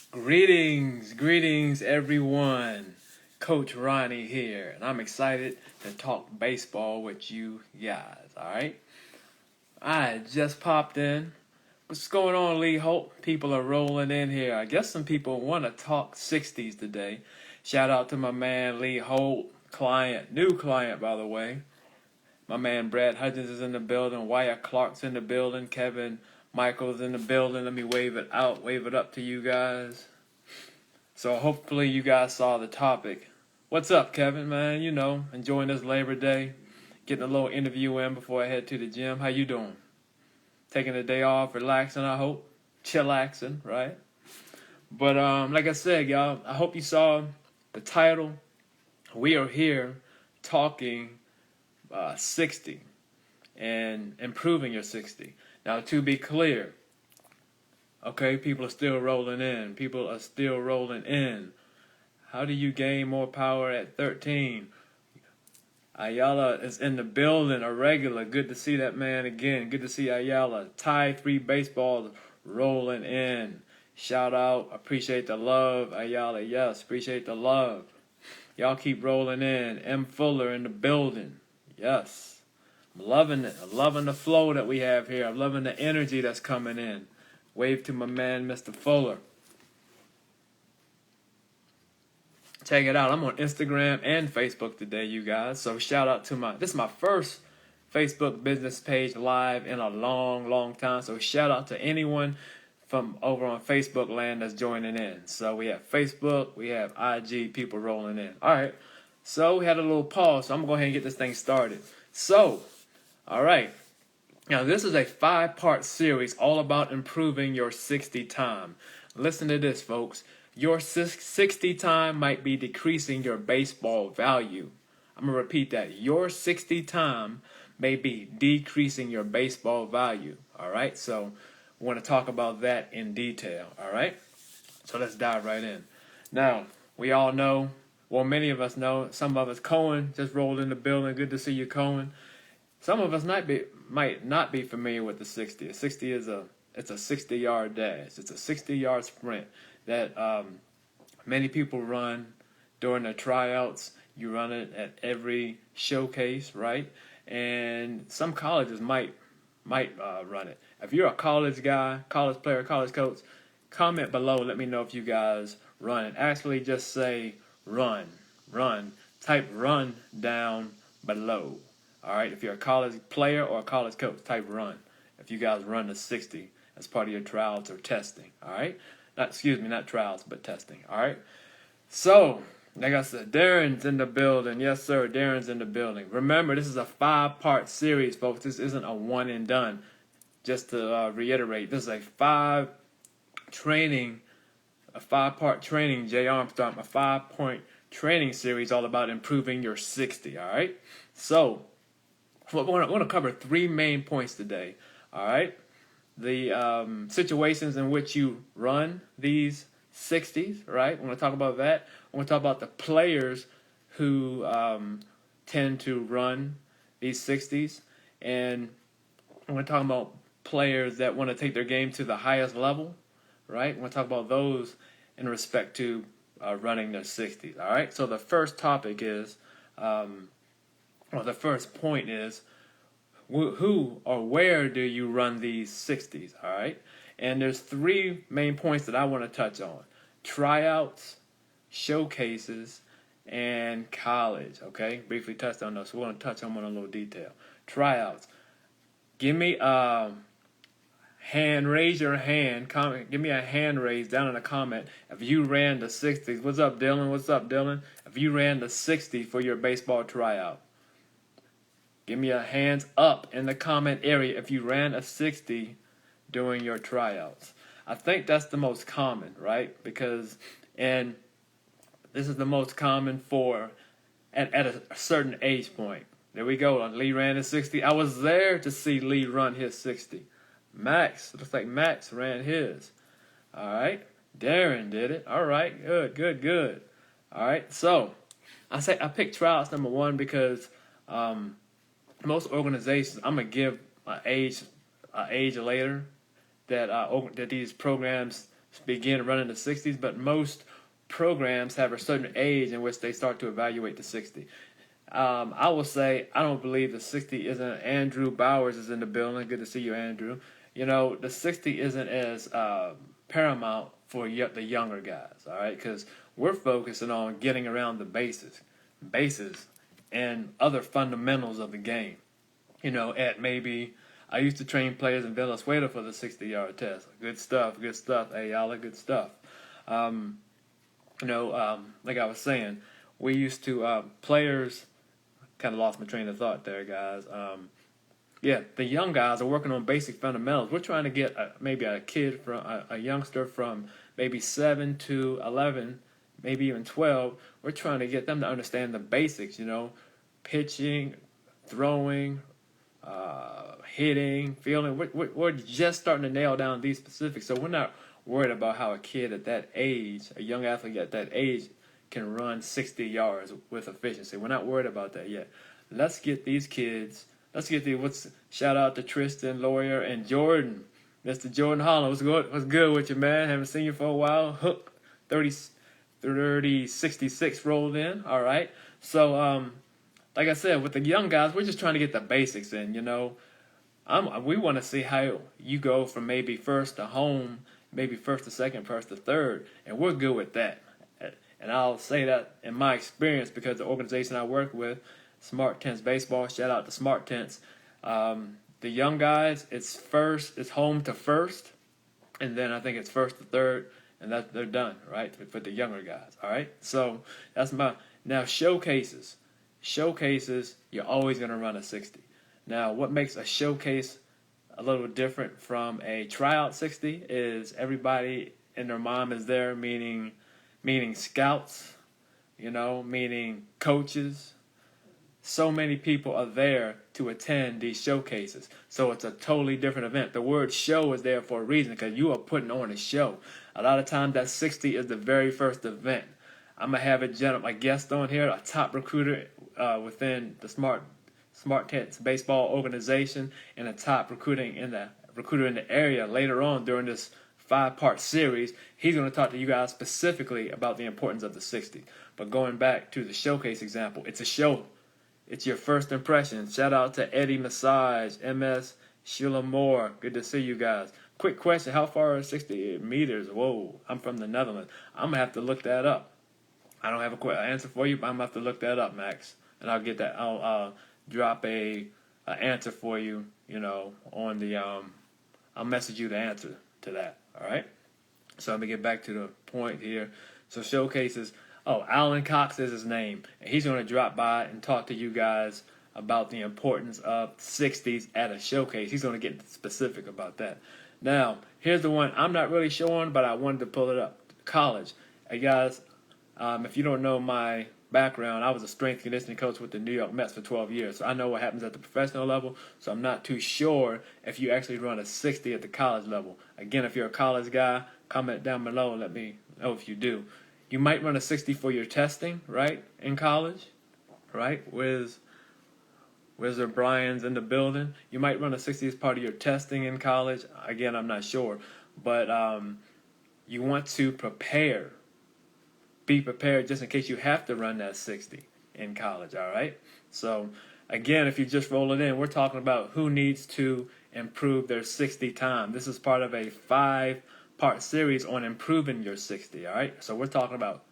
Greetings everyone. Coach Ronnie here, and I'm excited to talk baseball with you guys, alright? I just popped in. What's going on, Lee Holt? People are rolling in here. I guess some people want to talk 60s today. Shout out to my man Lee Holt, new client by the way. My man Brad Hudgens is in the building, Wyatt Clark's in the building, Kevin Michael's in the building. Let me wave it up to you guys. So hopefully you guys saw the topic. What's up, Kevin, man? Enjoying this Labor Day. Getting a little interview in before I head to the gym. How you doing? Taking the day off, relaxing, I hope. Chillaxing, right? But like I said, y'all, I hope you saw the title. We are here talking 60 and improving your 60. Now, to be clear, okay, people are still rolling in. How do you gain more power at 13? Ayala is in the building, a regular. Good to see that man again. Good to see Ayala. Tie 3 baseballs rolling in. Shout out. Appreciate the love, Ayala. Yes, appreciate the love. Y'all keep rolling in. M. Fuller in the building. Yes. I'm loving it. I'm loving the flow that we have here. I'm loving the energy that's coming in. Wave to my man, Mr. Fuller. Check it out. I'm on Instagram and Facebook today, you guys. So shout out to this is my first Facebook business page live in a long time. So shout out to anyone from over on Facebook land that's joining in. So we have Facebook, we have IG, people rolling in. All right. So we had a little pause. So I'm going to go ahead and get this thing started. So, all right. Now, this is a 5-part series all about improving your 60 time. Listen to this, folks. Your 60 time might be decreasing your baseball value. I'm going to repeat that. Your 60 time may be decreasing your baseball value. All right? So, we want to talk about that in detail. All right? So, let's dive right in. Now, we all know, well, many of us know, some of us, Cohen just rolled in the building. Good to see you, Cohen. Some of us might not be familiar with the 60. A 60 it's a 60-yard dash. It's a 60-yard sprint that many people run during the tryouts. You run it at every showcase, right? And some colleges might run it. If you're a college guy, college player, college coach, comment below. Let me know if you guys run it. Actually, just say run. Type run down below. All right, if you're a college player or a college coach, type run. If you guys run the 60 as part of your trials or testing, all right? Not trials, but testing, all right? So, like I said, Darren's in the building. Yes, sir, Darren's in the building. Remember, this is a 5-part series, folks. This isn't a one and done. Just to reiterate, this is a 5-part training, Jay Armstrong, a 5-point training series all about improving your 60, all right? So, I want to cover 3 main points today. All right, the situations in which you run these 60s. Right, I want to talk about that. I want to talk about the players who tend to run these 60s, and I want to talk about players that want to take their game to the highest level. Right, I want to talk about those in respect to running their 60s. All right, so the first topic is. The first point is who or where do you run these 60s, all right? And there's 3 main points that I want to touch on. Tryouts, showcases, and college, okay? Briefly touched on those, so we're going to touch on them in a little detail. Tryouts. Give me raise your hand, comment, give me a hand raise down in the comment if you ran the 60s. What's up, Dylan? If you ran the 60 for your baseball tryout. Give me a hands up in the comment area if you ran a 60 during your tryouts. I think that's the most common, right? And this is the most common at a certain age point. There we go. Lee ran a 60. I was there to see Lee run his 60. Looks like Max ran his. All right. Darren did it. All right. Good. All right. So I picked tryouts number 1 because most organizations, I'm gonna give an age later that these programs begin running the 60s, but most programs have a certain age in which they start to evaluate the 60. I will say I don't believe the 60 isn't. Andrew Bowers is in the building. Good to see you, Andrew. You know, the 60 isn't as paramount for the younger guys, all right? Because we're focusing on getting around the bases, and other fundamentals of the game. You know, at maybe I used to train players in Venezuela for the 60-yard test. Good stuff, good stuff. Hey, y'all are good stuff. Like I was saying, we used to players. Kind of lost my train of thought there, guys. The young guys are working on basic fundamentals. We're trying to get maybe a kid from a youngster from maybe 7 to 11, maybe even 12. We're trying to get them to understand the basics. You know, pitching, throwing, hitting, fielding. We're just starting to nail down these specifics. So we're not worried about how a kid at that age, a young athlete at that age, can run 60 yards with efficiency. We're not worried about that yet. Let's get these kids. Shout out to Tristan Lawyer and Jordan. Mr. Jordan Holland. What's good with you, man? Haven't seen you for a while. Hook 3066 rolled in. All right. So, like I said, with the young guys, we're just trying to get the basics in, you know. We want to see how you go from maybe first to home, maybe first to second, first to third, and we're good with that. And I'll say that in my experience because the organization I work with, Smart Tents Baseball, shout out to Smart Tents. The young guys, it's home to first, and then I think it's first to third, and they're done, right, for the younger guys, all right? So that's now showcases. Showcases, you're always going to run a 60. Now, what makes a showcase a little different from a tryout 60 is everybody and their mom is there, meaning scouts, you know, meaning coaches. So many people are there to attend these showcases. So it's a totally different event. The word show is there for a reason because you are putting on a show. A lot of times that 60 is the very first event. I'm going to have a guest on here, a top recruiter within the Smart Tents Baseball organization and a top recruiter in the area later on during this 5-part series. He's going to talk to you guys specifically about the importance of the 60. But going back to the showcase example, it's a show. It's your first impression. Shout out to Eddie Massage, MS Sheila Moore. Good to see you guys. Quick question, how far is 60 meters? Whoa, I'm from the Netherlands. I'm going to have to look that up. I don't have a quick answer for you, but I'm going to have to look that up, Max. And I'll get that. I'll drop a answer for you, you know, on the I'll message you the answer to that. All right. So let me get back to the point here. So showcases. Oh, Alan Cox is his name, and he's going to drop by and talk to you guys about the importance of 60s at a showcase. He's going to get specific about that. Now, here's the one I'm not really sure on, but I wanted to pull it up. College. Hey guys, if you don't know my background, I was a strength conditioning coach with the New York Mets for 12 years. So I know what happens at the professional level, so I'm not too sure if you actually run a 60 at the college level. Again, if you're a college guy, comment down below and let me know if you do. You might run a 60 for your testing, right, in college, right? Wizard Brian's in the building. You might run a 60 as part of your testing in college. Again, I'm not sure. But you want to prepare. Be prepared just in case you have to run that 60 in college, all right? So, again, if you just roll it in, we're talking about who needs to improve their 60 time. This is part of a 5-part series on improving your 60, all right? So we're talking about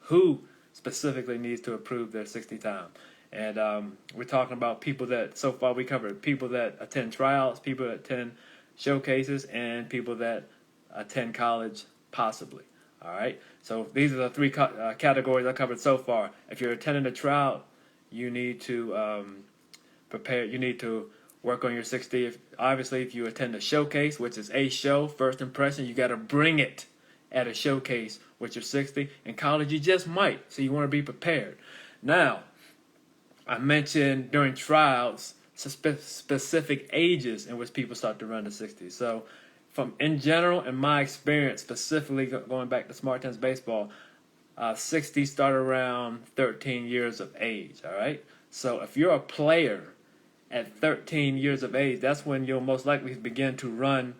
who specifically needs to improve their 60 time. And we're talking about people that, so far we covered people that attend tryouts, people that attend showcases, and people that attend college possibly. All right, so these are the 3 categories I covered so far. If you're attending a tryout, you need to prepare. You need to work on your 60. Obviously, if you attend a showcase, which is a show, first impression, you got to bring it at a showcase with your 60. In college, you just might, so you want to be prepared. Now, I mentioned during tryouts specific ages in which people start to run the 60. So, in general, in my experience, specifically going back to Smart Tents Baseball, 60 start around 13 years of age, all right? So if you're a player at 13 years of age, that's when you'll most likely begin to run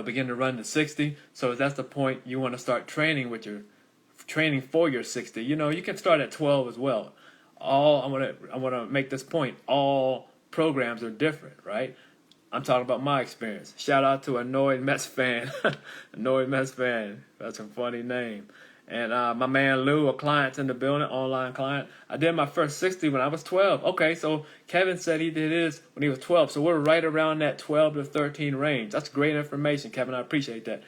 begin to run to 60. So that's the point you want to start training with your training for your 60. You can start at 12 as well. I want to make this point. All programs are different, right? I'm talking about my experience. Shout out to Annoyed Mets fan. Annoyed Mets fan. That's a funny name. And my man Lou, a client's in the building, online client. I did my first 60 when I was 12. Okay, so Kevin said he did his when he was 12. So we're right around that 12 to 13 range. That's great information, Kevin. I appreciate that.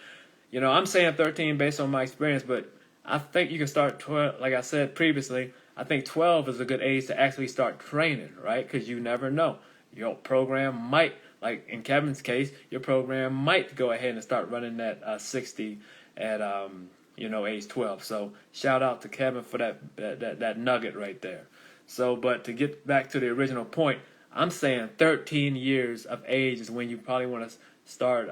I'm saying 13 based on my experience, but I think you can start 12. Like I said previously, I think 12 is a good age to actually start training, right? Because you never know. Your program might, like in Kevin's case, your program might go ahead and start running that 60 at age 12. So shout out to Kevin for that nugget right there. So, but to get back to the original point, I'm saying 13 years of age is when you probably want to start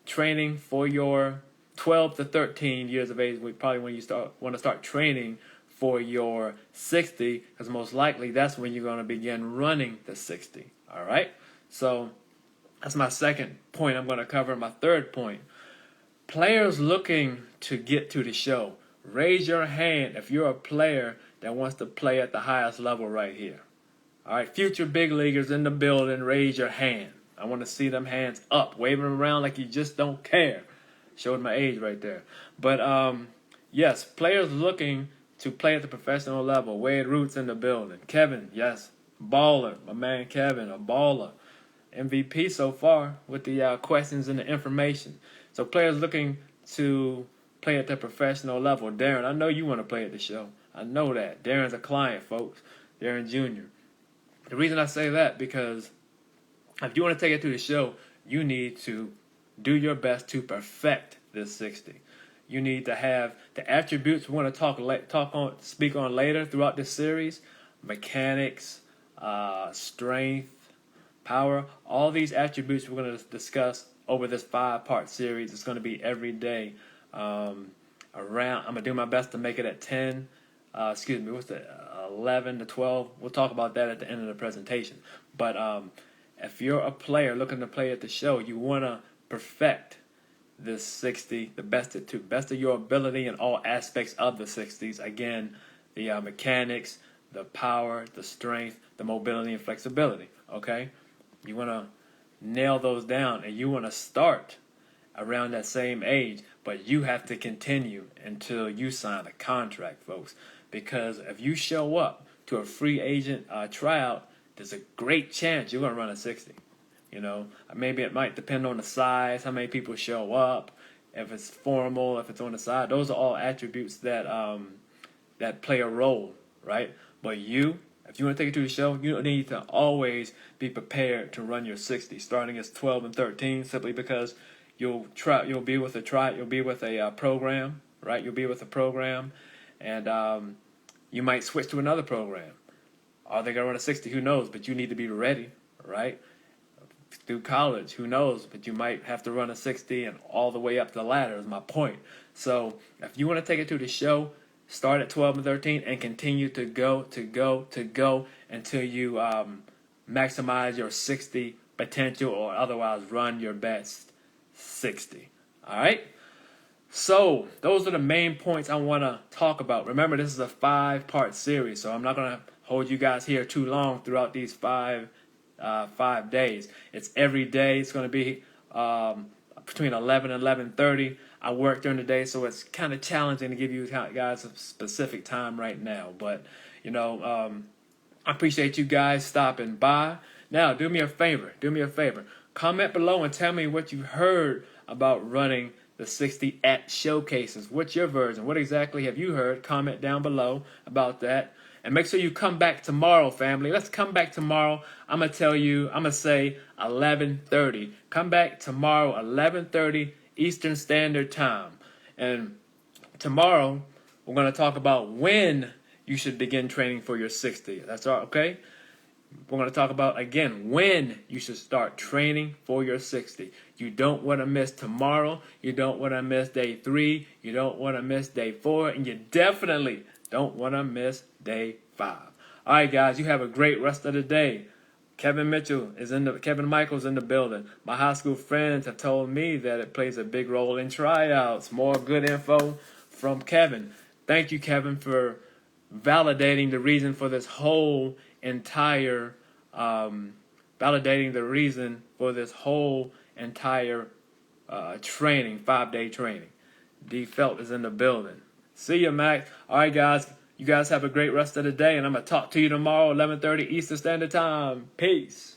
training for your 12 to 13 years of age. Probably when you want to start training for your 60, because most likely that's when you're going to begin running the 60. All right. So that's my second point I'm going to cover. My third point. Players looking to get to the show, raise your hand if you're a player that wants to play at the highest level right here. All right, future big leaguers in the building, raise your hand. I want to see them hands up, waving around like you just don't care. Showed my age right there. But yes, players looking to play at the professional level. Wade Roots in the building. Kevin, yes, baller. My man Kevin, a baller. MVP so far with the questions and the information. So players looking to play at the professional level. Darren, I know you want to play at the show. I know that. Darren's a client, folks. Darren Jr. The reason I say that because if you want to take it to the show, you need to do your best to perfect this 60. You need to have the attributes we want to speak on later throughout this series: mechanics, strength, power. All these attributes we're going to discuss over this 5-part series. It's going to be every day. I'm going to do my best to make it at 10. What's the 11 to 12? We'll talk about that at the end of the presentation. But if you're a player looking to play at the show, you want to perfect this 60, the best of your ability in all aspects of the 60s. Again, the mechanics, the power, the strength, the mobility, and flexibility. Okay? You want to nail those down, and you want to start around that same age, but you have to continue until you sign a contract, folks. Because if you show up to a free agent tryout, there's a great chance you're going to run a 60. Maybe it might depend on the size, how many people show up, if it's formal, if it's on the side. Those are all attributes that play a role, right? But if you want to take it to the show, you need to always be prepared to run your 60, starting as 12 and 13, simply because you'll be with a program, right? You'll be with a program, and you might switch to another program. Are they going to run a 60? Who knows? But you need to be ready, right? Through college, who knows? But you might have to run a 60 and all the way up the ladder is my point. So if you want to take it to the show, start at 12 and 13 and continue to go until you maximize your 60 potential, or otherwise run your best 60. All right? So those are the main points I want to talk about. Remember, this is a 5-part series, so I'm not going to hold you guys here too long throughout these 5 days. It's every day. It's going to be between 11 and 11:30. I work during the day, so it's kind of challenging to give you guys a specific time right now. But, I appreciate you guys stopping by. Now, do me a favor. Comment below and tell me what you heard about running the 60 at showcases. What's your version? What exactly have you heard? Comment down below about that. And make sure you come back tomorrow, family. Let's come back tomorrow. I'm going to say 11:30. Come back tomorrow, 11:30 Eastern Standard Time. And tomorrow, we're going to talk about when you should begin training for your 60. That's all, okay? We're going to talk about, again, when you should start training for your 60. You don't want to miss tomorrow. You don't want to miss day 3. You don't want to miss day 4. And you definitely don't want to miss day 5. All right, guys, you have a great rest of the day. Kevin Michael's in the building. My high school friends have told me that it plays a big role in tryouts. More good info from Kevin. Thank you, Kevin, for validating the reason for this whole entire training, 5-day training. D Felt is in the building. See you, Mac. All right, guys. You guys have a great rest of the day, and I'm going to talk to you tomorrow, 11:30 Eastern Standard Time. Peace.